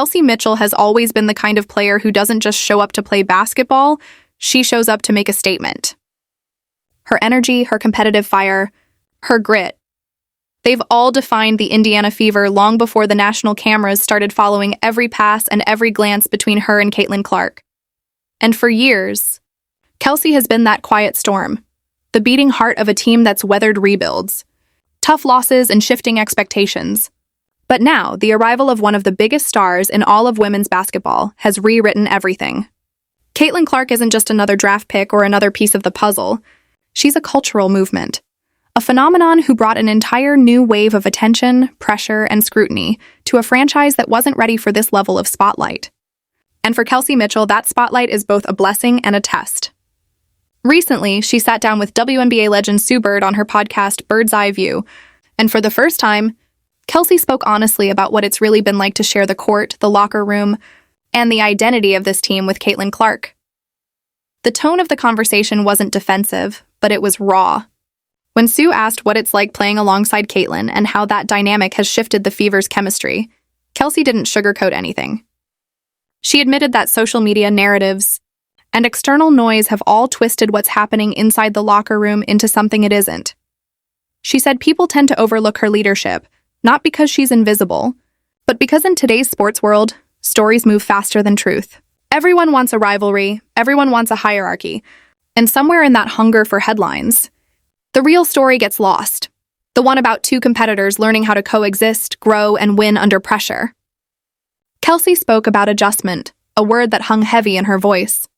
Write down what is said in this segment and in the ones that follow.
Kelsey Mitchell has always been the kind of player who doesn't just show up to play basketball, she shows up to make a statement. Her energy, her competitive fire, her grit. They've all defined the Indiana Fever long before the national cameras started following every pass and every glance between her and Caitlin Clark. And for years, Kelsey has been that quiet storm, the beating heart of a team that's weathered rebuilds, tough losses and shifting expectations. But now, the arrival of one of the biggest stars in all of women's basketball has rewritten everything. Caitlin Clark isn't just another draft pick or another piece of the puzzle. She's a cultural movement, a phenomenon who brought an entire new wave of attention, pressure, and scrutiny to a franchise that wasn't ready for this level of spotlight. And for Kelsey Mitchell, that spotlight is both a blessing and a test. Recently, she sat down with WNBA legend Sue Bird on her podcast Bird's Eye View, and for the first time, Kelsey spoke honestly about what it's really been like to share the court, the locker room, and the identity of this team with Caitlin Clark. The tone of the conversation wasn't defensive, but it was raw. When Sue asked what it's like playing alongside Caitlin and how that dynamic has shifted the Fever's chemistry, Kelsey didn't sugarcoat anything. She admitted that social media narratives and external noise have all twisted what's happening inside the locker room into something it isn't. She said people tend to overlook her leadership, not because she's invisible, but because in today's sports world, stories move faster than truth. Everyone wants a rivalry, everyone wants a hierarchy, and somewhere in that hunger for headlines, the real story gets lost. The one about two competitors learning how to coexist, grow, and win under pressure. Kelsey spoke about adjustment, a word that hung heavy in her voice.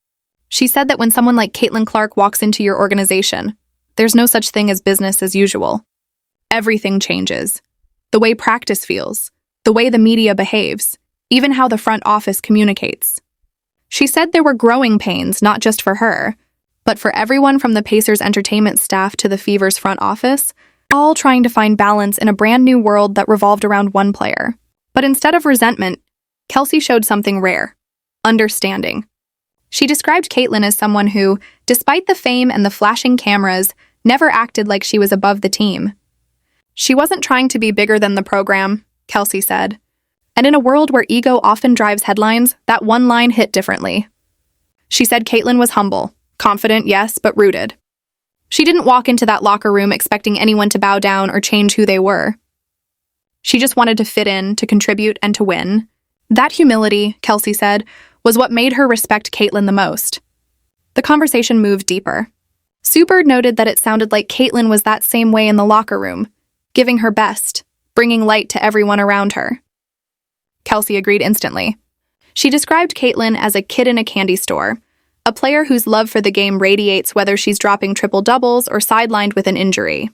She said that when someone like Caitlin Clark walks into your organization, there's no such thing as business as usual. Everything changes. The way practice feels, the way the media behaves, even how the front office communicates. She said there were growing pains, not just for her, but for everyone from the Pacers' entertainment staff to the Fever's front office, all trying to find balance in a brand new world that revolved around one player. But instead of resentment, Kelsey showed something rare: understanding. She described Caitlin as someone who, despite the fame and the flashing cameras, never acted like she was above the team. She wasn't trying to be bigger than the program, Kelsey said. And in a world where ego often drives headlines, that one line hit differently. She said Caitlin was humble, confident, yes, but rooted. She didn't walk into that locker room expecting anyone to bow down or change who they were. She just wanted to fit in, to contribute, and to win. That humility, Kelsey said, was what made her respect Caitlin the most. The conversation moved deeper. Sue Bird noted that it sounded like Caitlin was that same way in the locker room, giving her best, bringing light to everyone around her. Kelsey agreed instantly. She described Caitlin as a kid in a candy store, a player whose love for the game radiates whether she's dropping triple-doubles or sidelined with an injury.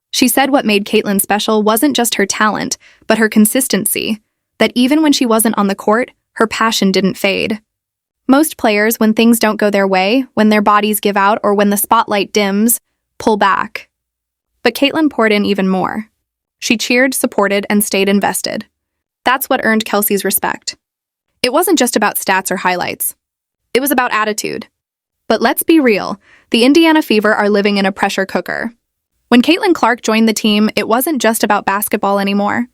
She said what made Caitlin special wasn't just her talent, but her consistency, that even when she wasn't on the court, her passion didn't fade. Most players, when things don't go their way, when their bodies give out, or when the spotlight dims, pull back. But Caitlin poured in even more. She cheered, supported, and stayed invested. That's what earned Kelsey's respect. It wasn't just about stats or highlights. It was about attitude. But let's be real, the Indiana Fever are living in a pressure cooker. When Caitlin Clark joined the team, it wasn't just about basketball anymore.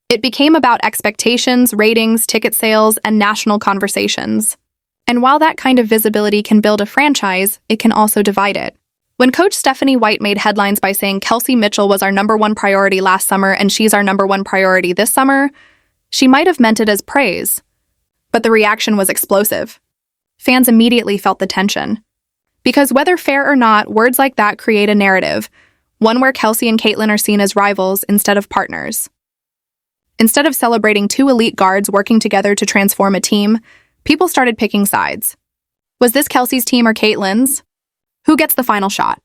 It became about expectations, ratings, ticket sales, and national conversations. And while that kind of visibility can build a franchise, it can also divide it. When Coach Stephanie White made headlines by saying Kelsey Mitchell was our #1 priority last summer and she's our #1 priority this summer, she might have meant it as praise. But the reaction was explosive. Fans immediately felt the tension. Because whether fair or not, words like that create a narrative, one where Kelsey and Caitlin are seen as rivals instead of partners. Instead of celebrating two elite guards working together to transform a team, people started picking sides. Was this Kelsey's team or Caitlin's? Who gets the final shot?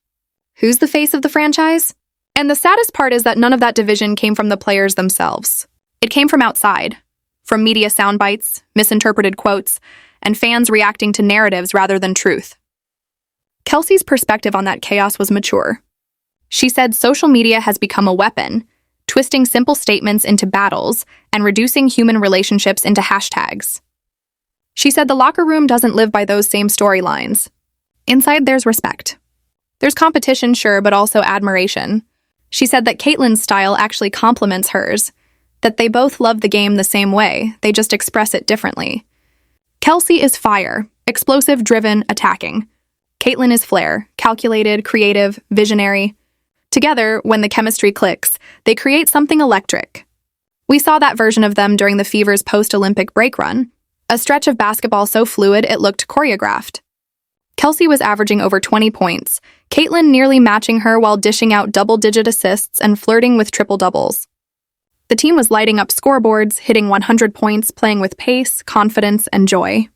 Who's the face of the franchise? And the saddest part is that none of that division came from the players themselves. It came from outside, from media soundbites, misinterpreted quotes, and fans reacting to narratives rather than truth. Kelsey's perspective on that chaos was mature. She said social media has become a weapon, twisting simple statements into battles and reducing human relationships into hashtags. She said the locker room doesn't live by those same storylines. Inside, there's respect. There's competition, sure, but also admiration. She said that Caitlin's style actually complements hers, that they both love the game the same way, they just express it differently. Kelsey is fire, explosive, driven, attacking. Caitlin is flair, calculated, creative, visionary. Together, when the chemistry clicks, they create something electric. We saw that version of them during the Fever's post-Olympic break run, a stretch of basketball so fluid it looked choreographed. Kelsey was averaging over 20 points, Caitlin nearly matching her while dishing out double-digit assists and flirting with triple-doubles. The team was lighting up scoreboards, hitting 100 points, playing with pace, confidence, and joy.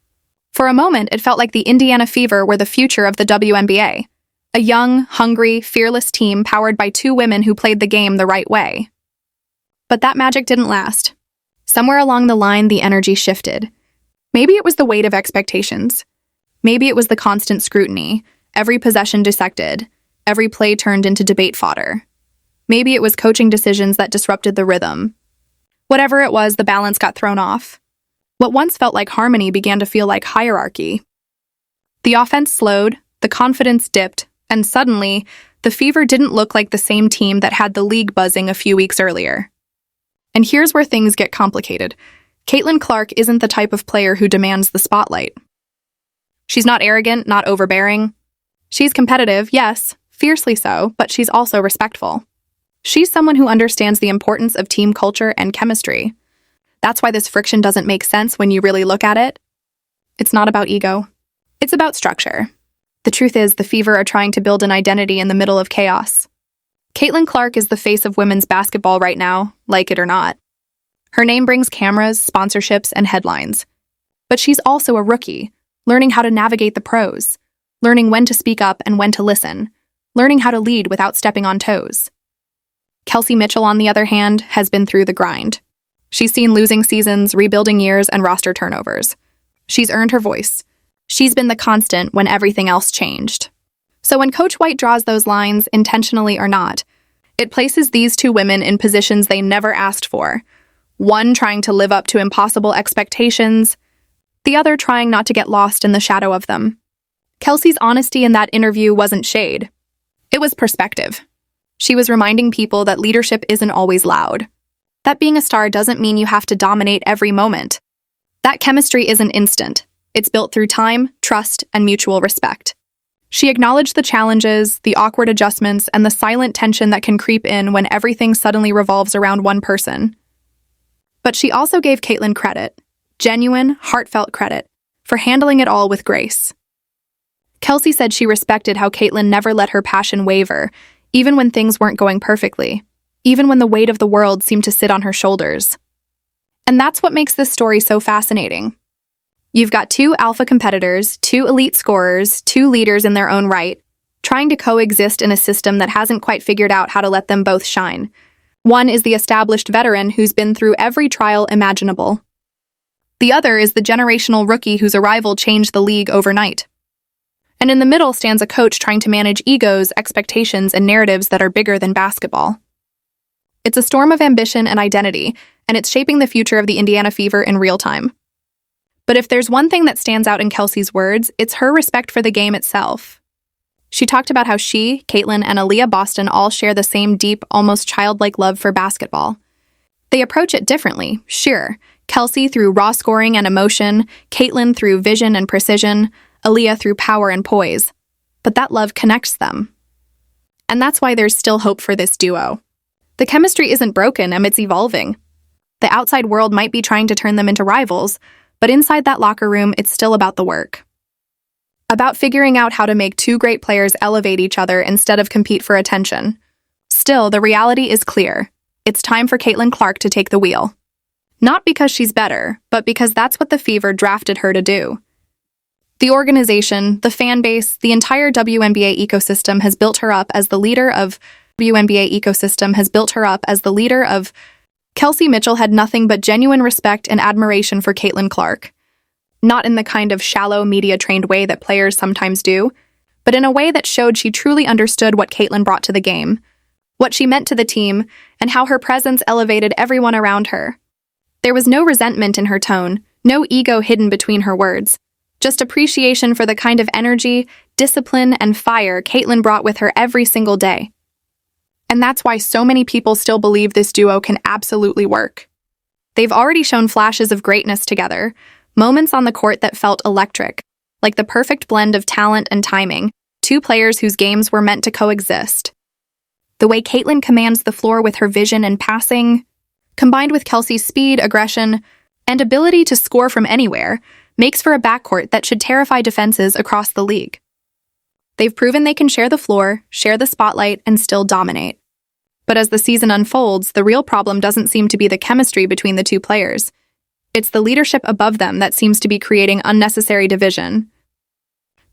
For a moment, it felt like the Indiana Fever were the future of the WNBA, a young, hungry, fearless team powered by two women who played the game the right way. But that magic didn't last. Somewhere along the line, the energy shifted. Maybe it was the weight of expectations. Maybe it was the constant scrutiny, every possession dissected, every play turned into debate fodder. Maybe it was coaching decisions that disrupted the rhythm. Whatever it was, the balance got thrown off. What once felt like harmony began to feel like hierarchy. The offense slowed, the confidence dipped, and suddenly, the Fever didn't look like the same team that had the league buzzing a few weeks earlier. And here's where things get complicated. Caitlin Clark isn't the type of player who demands the spotlight. She's not arrogant, not overbearing. She's competitive, yes, fiercely so, but she's also respectful. She's someone who understands the importance of team culture and chemistry. That's why this friction doesn't make sense when you really look at it. It's not about ego. It's about structure. The truth is, the Fever are trying to build an identity in the middle of chaos. Caitlin Clark is the face of women's basketball right now, like it or not. Her name brings cameras, sponsorships, and headlines. But she's also a rookie, learning how to navigate the pros, learning when to speak up and when to listen, learning how to lead without stepping on toes. Kelsey Mitchell, on the other hand, has been through the grind. She's seen losing seasons, rebuilding years, and roster turnovers. She's earned her voice. She's been the constant when everything else changed. So when Coach White draws those lines, intentionally or not, it places these two women in positions they never asked for. One trying to live up to impossible expectations, the other trying not to get lost in the shadow of them. Kelsey's honesty in that interview wasn't shade. It was perspective. She was reminding people that leadership isn't always loud. That being a star doesn't mean you have to dominate every moment. That chemistry isn't instant. It's built through time, trust, and mutual respect. She acknowledged the challenges, the awkward adjustments, and the silent tension that can creep in when everything suddenly revolves around one person. But she also gave Caitlin credit, genuine, heartfelt credit, for handling it all with grace. Kelsey said she respected how Caitlin never let her passion waver, even when things weren't going perfectly, even when the weight of the world seemed to sit on her shoulders. And that's what makes this story so fascinating. You've got two alpha competitors, two elite scorers, two leaders in their own right, trying to coexist in a system that hasn't quite figured out how to let them both shine. One is the established veteran who's been through every trial imaginable. The other is the generational rookie whose arrival changed the league overnight. And in the middle stands a coach trying to manage egos, expectations, and narratives that are bigger than basketball. It's a storm of ambition and identity, and it's shaping the future of the Indiana Fever in real time. But if there's one thing that stands out in Kelsey's words, it's her respect for the game itself. She talked about how she, Caitlin, and Aaliyah Boston all share the same deep, almost childlike love for basketball. They approach it differently, sure. Kelsey through raw scoring and emotion, Caitlin through vision and precision, Aaliyah through power and poise. But that love connects them. And that's why there's still hope for this duo. The chemistry isn't broken and it's evolving. The outside world might be trying to turn them into rivals, but inside that locker room, it's still about the work. About figuring out how to make two great players elevate each other instead of compete for attention. Still, the reality is clear. It's time for Caitlin Clark to take the wheel. Not because she's better, but because that's what the Fever drafted her to do. The organization, the fan base, the entire WNBA ecosystem has built her up as the leader of Kelsey Mitchell had nothing but genuine respect and admiration for Caitlin Clark. Not in the kind of shallow, media-trained way that players sometimes do, but in a way that showed she truly understood what Caitlin brought to the game, what she meant to the team, and how her presence elevated everyone around her. There was no resentment in her tone, no ego hidden between her words, just appreciation for the kind of energy, discipline, and fire Caitlin brought with her every single day. And that's why so many people still believe this duo can absolutely work. They've already shown flashes of greatness together, moments on the court that felt electric, like the perfect blend of talent and timing, two players whose games were meant to coexist. The way Caitlin commands the floor with her vision and passing, combined with Kelsey's speed, aggression, and ability to score from anywhere, makes for a backcourt that should terrify defenses across the league. They've proven they can share the floor, share the spotlight, and still dominate. But as the season unfolds, the real problem doesn't seem to be the chemistry between the two players. It's the leadership above them that seems to be creating unnecessary division.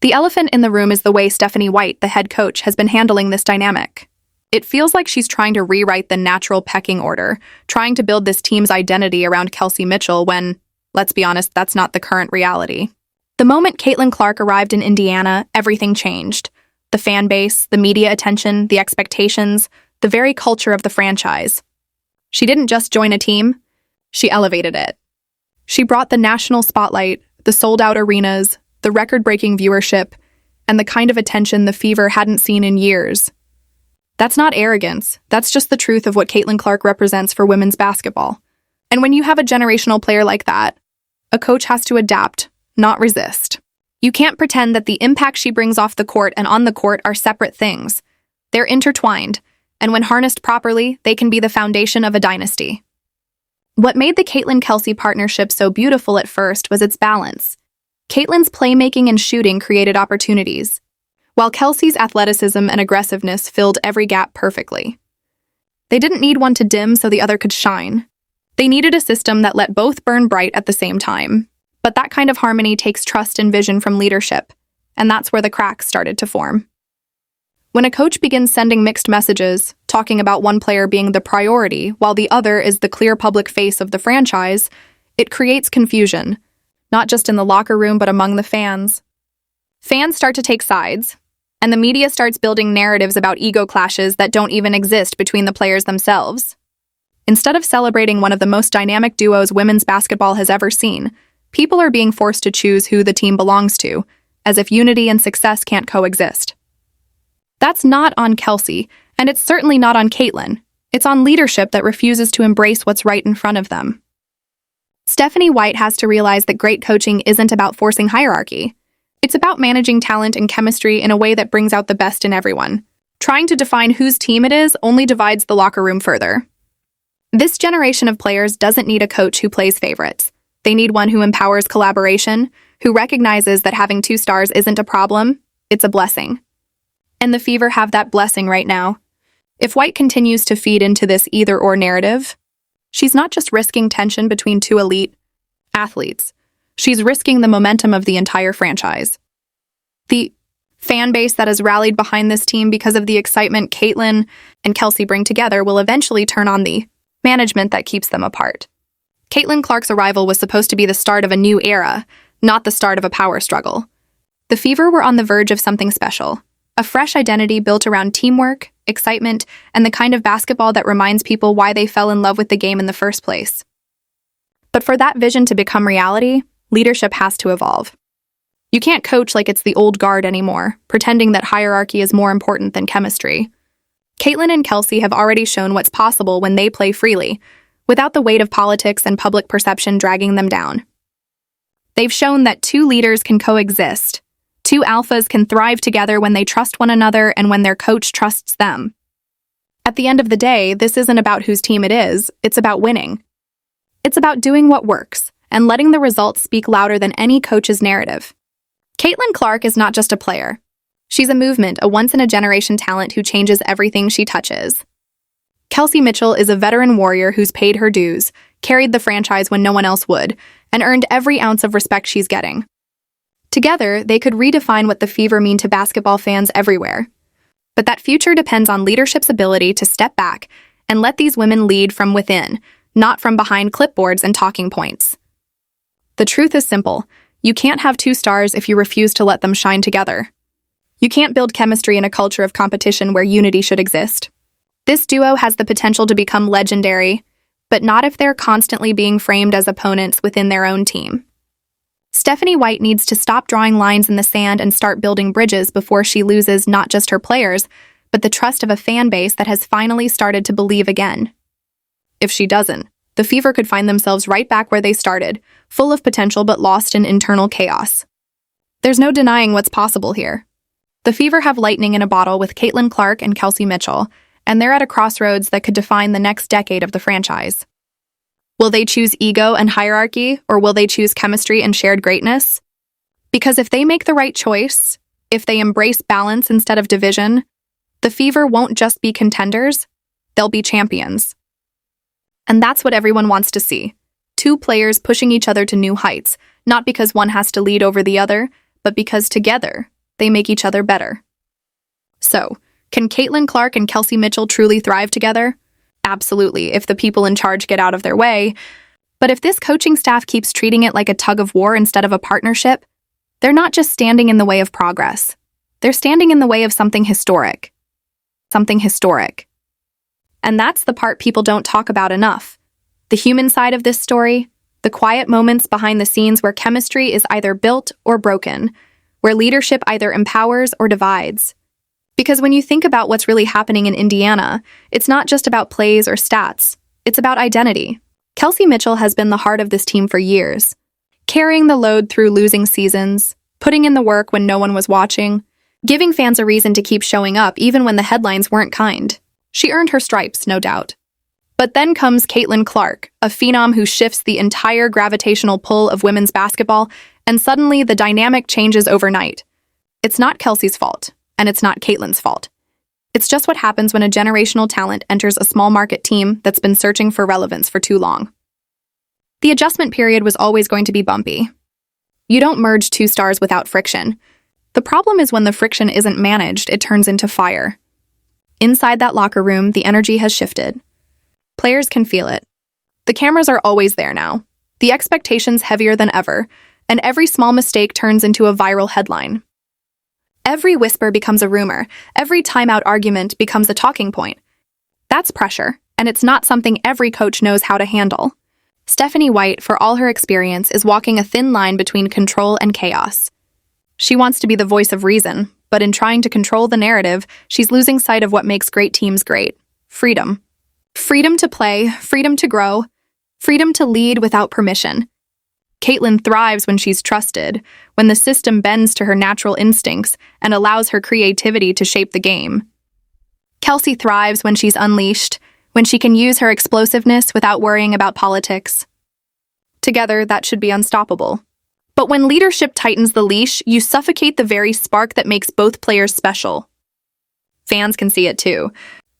The elephant in the room is the way Stephanie White, the head coach, has been handling this dynamic. It feels like she's trying to rewrite the natural pecking order, trying to build this team's identity around Kelsey Mitchell when, let's be honest, that's not the current reality. The moment Caitlin Clark arrived in Indiana, everything changed. The fan base, the media attention, the expectations, the very culture of the franchise. She didn't just join a team, she elevated it. She brought the national spotlight, the sold-out arenas, the record-breaking viewership, and the kind of attention the Fever hadn't seen in years. That's not arrogance, that's just the truth of what Caitlin Clark represents for women's basketball. And when you have a generational player like that, a coach has to adapt, not resist. You can't pretend that the impact she brings off the court and on the court are separate things. They're intertwined, and when harnessed properly, they can be the foundation of a dynasty. What made the Caitlin-Kelsey partnership so beautiful at first was its balance. Caitlin's playmaking and shooting created opportunities, while Kelsey's athleticism and aggressiveness filled every gap perfectly. They didn't need one to dim so the other could shine. They needed a system that let both burn bright at the same time. But that kind of harmony takes trust and vision from leadership, and that's where the cracks started to form. When a coach begins sending mixed messages, talking about one player being the priority while the other is the clear public face of the franchise, it creates confusion, not just in the locker room but among the fans. Fans start to take sides, and the media starts building narratives about ego clashes that don't even exist between the players themselves. Instead of celebrating one of the most dynamic duos women's basketball has ever seen, people are being forced to choose who the team belongs to, as if unity and success can't coexist. That's not on Kelsey, and it's certainly not on Caitlin. It's on leadership that refuses to embrace what's right in front of them. Stephanie White has to realize that great coaching isn't about forcing hierarchy. It's about managing talent and chemistry in a way that brings out the best in everyone. Trying to define whose team it is only divides the locker room further. This generation of players doesn't need a coach who plays favorites. They need one who empowers collaboration, who recognizes that having two stars isn't a problem, it's a blessing. And the Fever have that blessing right now. If White continues to feed into this either-or narrative, she's not just risking tension between two elite athletes. She's risking the momentum of the entire franchise. The fan base that has rallied behind this team because of the excitement Caitlin and Kelsey bring together will eventually turn on the management that keeps them apart. Caitlin Clark's arrival was supposed to be the start of a new era, not the start of a power struggle. The Fever were on the verge of something special, a fresh identity built around teamwork, excitement, and the kind of basketball that reminds people why they fell in love with the game in the first place. But for that vision to become reality, leadership has to evolve. You can't coach like it's the old guard anymore, pretending that hierarchy is more important than chemistry. Caitlin and Kelsey have already shown what's possible when they play freely, without the weight of politics and public perception dragging them down. They've shown that two leaders can coexist. Two alphas can thrive together when they trust one another and when their coach trusts them. At the end of the day, this isn't about whose team it is, it's about winning. It's about doing what works and letting the results speak louder than any coach's narrative. Caitlin Clark is not just a player. She's a movement, a once-in-a-generation talent who changes everything she touches. Kelsey Mitchell is a veteran warrior who's paid her dues, carried the franchise when no one else would, and earned every ounce of respect she's getting. Together, they could redefine what the Fever mean to basketball fans everywhere. But that future depends on leadership's ability to step back and let these women lead from within, not from behind clipboards and talking points. The truth is simple. You can't have two stars if you refuse to let them shine together. You can't build chemistry in a culture of competition where unity should exist. This duo has the potential to become legendary, but not if they're constantly being framed as opponents within their own team. Stephanie White needs to stop drawing lines in the sand and start building bridges before she loses not just her players, but the trust of a fan base that has finally started to believe again. If she doesn't, the Fever could find themselves right back where they started, full of potential but lost in internal chaos. There's no denying what's possible here. The Fever have lightning in a bottle with Caitlin Clark and Kelsey Mitchell, and they're at a crossroads that could define the next decade of the franchise. Will they choose ego and hierarchy, or will they choose chemistry and shared greatness? Because if they make the right choice, if they embrace balance instead of division, the Fever won't just be contenders, they'll be champions. And that's what everyone wants to see. Two players pushing each other to new heights, not because one has to lead over the other, but because together, they make each other better. So, can Caitlin Clark and Kelsey Mitchell truly thrive together? Absolutely, if the people in charge get out of their way. But if this coaching staff keeps treating it like a tug of war instead of a partnership, they're not just standing in the way of progress. They're standing in the way of something historic. Something historic. And that's the part people don't talk about enough. The human side of this story, the quiet moments behind the scenes where chemistry is either built or broken, where leadership either empowers or divides. Because when you think about what's really happening in Indiana, it's not just about plays or stats, it's about identity. Kelsey Mitchell has been the heart of this team for years, carrying the load through losing seasons, putting in the work when no one was watching, giving fans a reason to keep showing up even when the headlines weren't kind. She earned her stripes, no doubt. But then comes Caitlin Clark, a phenom who shifts the entire gravitational pull of women's basketball, and suddenly the dynamic changes overnight. It's not Kelsey's fault, and it's not Caitlin's fault. It's just what happens when a generational talent enters a small market team that's been searching for relevance for too long. The adjustment period was always going to be bumpy. You don't merge two stars without friction. The problem is when the friction isn't managed, it turns into fire. Inside that locker room, the energy has shifted. Players can feel it. The cameras are always there now. The expectation's heavier than ever, and every small mistake turns into a viral headline. Every whisper becomes a rumor. Every timeout argument becomes a talking point. That's pressure, and it's not something every coach knows how to handle. Stephanie White, for all her experience, is walking a thin line between control and chaos. She wants to be the voice of reason, but in trying to control the narrative, she's losing sight of what makes great teams great. Freedom. Freedom to play, freedom to grow, freedom to lead without permission. Caitlin thrives when she's trusted, when the system bends to her natural instincts and allows her creativity to shape the game. Kelsey thrives when she's unleashed, when she can use her explosiveness without worrying about politics. Together, that should be unstoppable. But when leadership tightens the leash, you suffocate the very spark that makes both players special. Fans can see it too.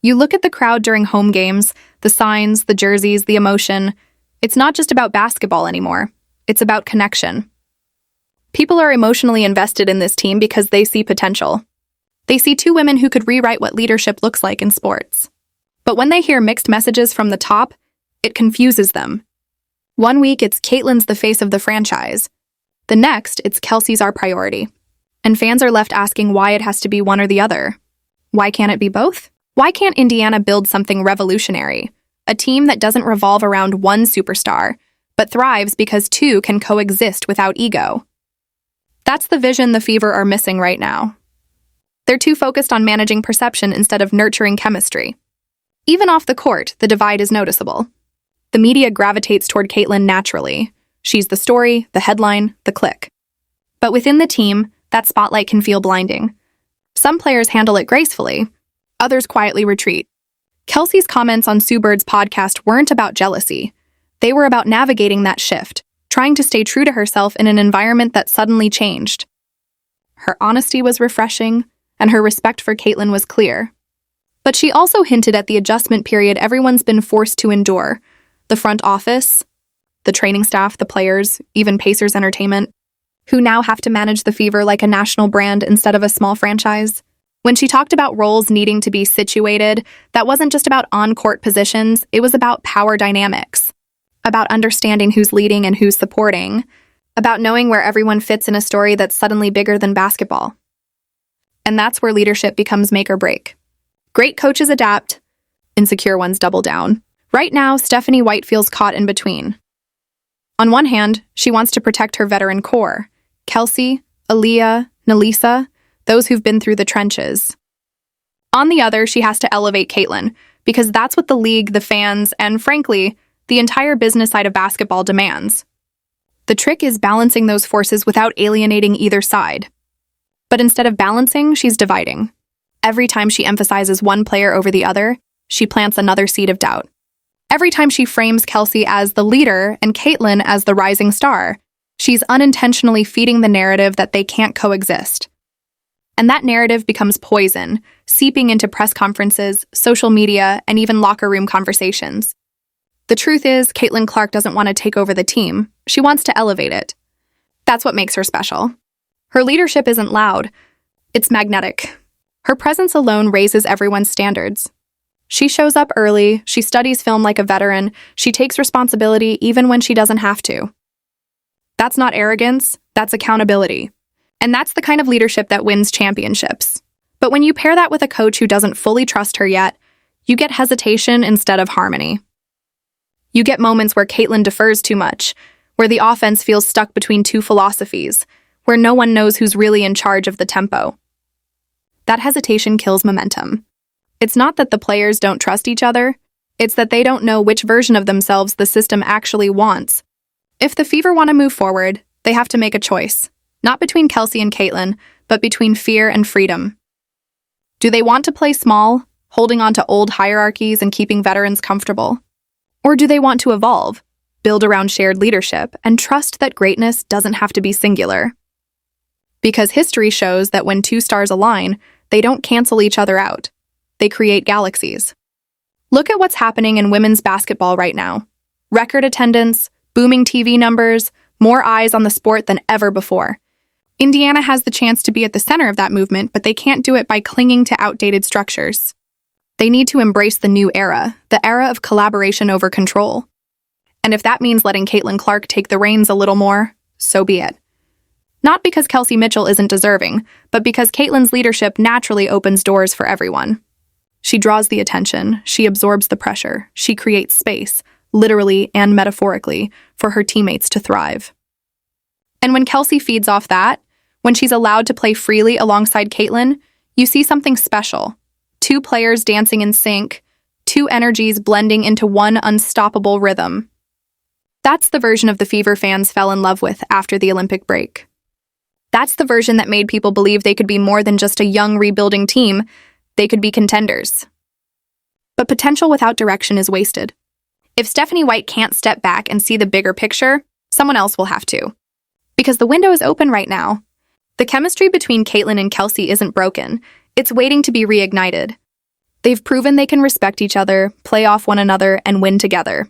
You look at the crowd during home games, the signs, the jerseys, the emotion. It's not just about basketball anymore. It's about connection. People are emotionally invested in this team because they see potential. They see two women who could rewrite what leadership looks like in sports. But when they hear mixed messages from the top, it confuses them. One week, it's Caitlin's the face of the franchise. The next, it's Kelsey's our priority. And fans are left asking why it has to be one or the other. Why can't it be both? Why can't Indiana build something revolutionary? A team that doesn't revolve around one superstar, but thrives because two can coexist without ego. That's the vision the Fever are missing right now. They're too focused on managing perception instead of nurturing chemistry. Even off the court, the divide is noticeable. The media gravitates toward Caitlin naturally. She's the story, the headline, the click. But within the team, that spotlight can feel blinding. Some players handle it gracefully, others quietly retreat. Kelsey's comments on Sue Bird's podcast weren't about jealousy. They were about navigating that shift, trying to stay true to herself in an environment that suddenly changed. Her honesty was refreshing, and her respect for Caitlin was clear. But she also hinted at the adjustment period everyone's been forced to endure. The front office, the training staff, the players, even Pacers Entertainment, who now have to manage the Fever like a national brand instead of a small franchise. When she talked about roles needing to be situated, that wasn't just about on-court positions, it was about power dynamics, about understanding who's leading and who's supporting, about knowing where everyone fits in a story that's suddenly bigger than basketball. And that's where leadership becomes make or break. Great coaches adapt, insecure ones double down. Right now, Stephanie White feels caught in between. On one hand, she wants to protect her veteran core, Kelsey, Aaliyah, Nalisa, those who've been through the trenches. On the other, she has to elevate Caitlin, because that's what the league, the fans, and frankly, the entire business side of basketball demands. The trick is balancing those forces without alienating either side. But instead of balancing, she's dividing. Every time she emphasizes one player over the other, she plants another seed of doubt. Every time she frames Kelsey as the leader and Caitlin as the rising star, she's unintentionally feeding the narrative that they can't coexist. And that narrative becomes poison, seeping into press conferences, social media, and even locker room conversations. The truth is, Caitlin Clark doesn't want to take over the team. She wants to elevate it. That's what makes her special. Her leadership isn't loud. It's magnetic. Her presence alone raises everyone's standards. She shows up early, she studies film like a veteran, she takes responsibility even when she doesn't have to. That's not arrogance, that's accountability. And that's the kind of leadership that wins championships. But when you pair that with a coach who doesn't fully trust her yet, you get hesitation instead of harmony. You get moments where Caitlin defers too much, where the offense feels stuck between two philosophies, where no one knows who's really in charge of the tempo. That hesitation kills momentum. It's not that the players don't trust each other, it's that they don't know which version of themselves the system actually wants. If the Fever want to move forward, they have to make a choice, not between Kelsey and Caitlin, but between fear and freedom. Do they want to play small, holding on to old hierarchies and keeping veterans comfortable? Or do they want to evolve, build around shared leadership, and trust that greatness doesn't have to be singular? Because history shows that when two stars align, they don't cancel each other out. They create galaxies. Look at what's happening in women's basketball right now. Record attendance, booming TV numbers, more eyes on the sport than ever before. Indiana has the chance to be at the center of that movement, but they can't do it by clinging to outdated structures. They need to embrace the new era, the era of collaboration over control. And if that means letting Caitlin Clark take the reins a little more, so be it. Not because Kelsey Mitchell isn't deserving, but because Caitlin's leadership naturally opens doors for everyone. She draws the attention, she absorbs the pressure, she creates space, literally and metaphorically, for her teammates to thrive. And when Kelsey feeds off that, when she's allowed to play freely alongside Caitlin, you see something special. Two players dancing in sync, two energies blending into one unstoppable rhythm. That's the version of the Fever fans fell in love with after the Olympic break. That's the version that made people believe they could be more than just a young rebuilding team. They could be contenders. But potential without direction is wasted. If Stephanie White can't step back and see the bigger picture, someone else will have to. Because the window is open right now. The chemistry between Caitlin and Kelsey isn't broken. It's waiting to be reignited. They've proven they can respect each other, play off one another, and win together.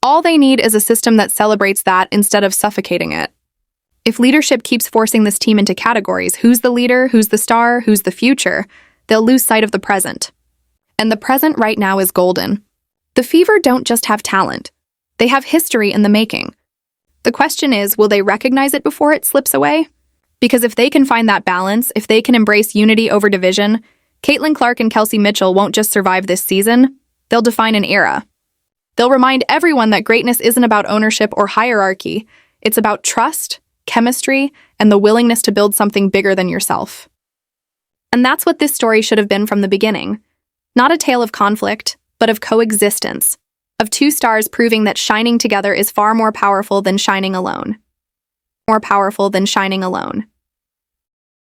All they need is a system that celebrates that instead of suffocating it. If leadership keeps forcing this team into categories, who's the leader, who's the star, who's the future, they'll lose sight of the present. And the present right now is golden. The Fever don't just have talent. They have history in the making. The question is, will they recognize it before it slips away? Because if they can find that balance, if they can embrace unity over division, Caitlin Clark and Kelsey Mitchell won't just survive this season, they'll define an era. They'll remind everyone that greatness isn't about ownership or hierarchy. It's about trust, chemistry, and the willingness to build something bigger than yourself. And that's what this story should have been from the beginning. Not a tale of conflict, but of coexistence, of two stars proving that shining together is far more powerful than shining alone. More powerful than shining alone.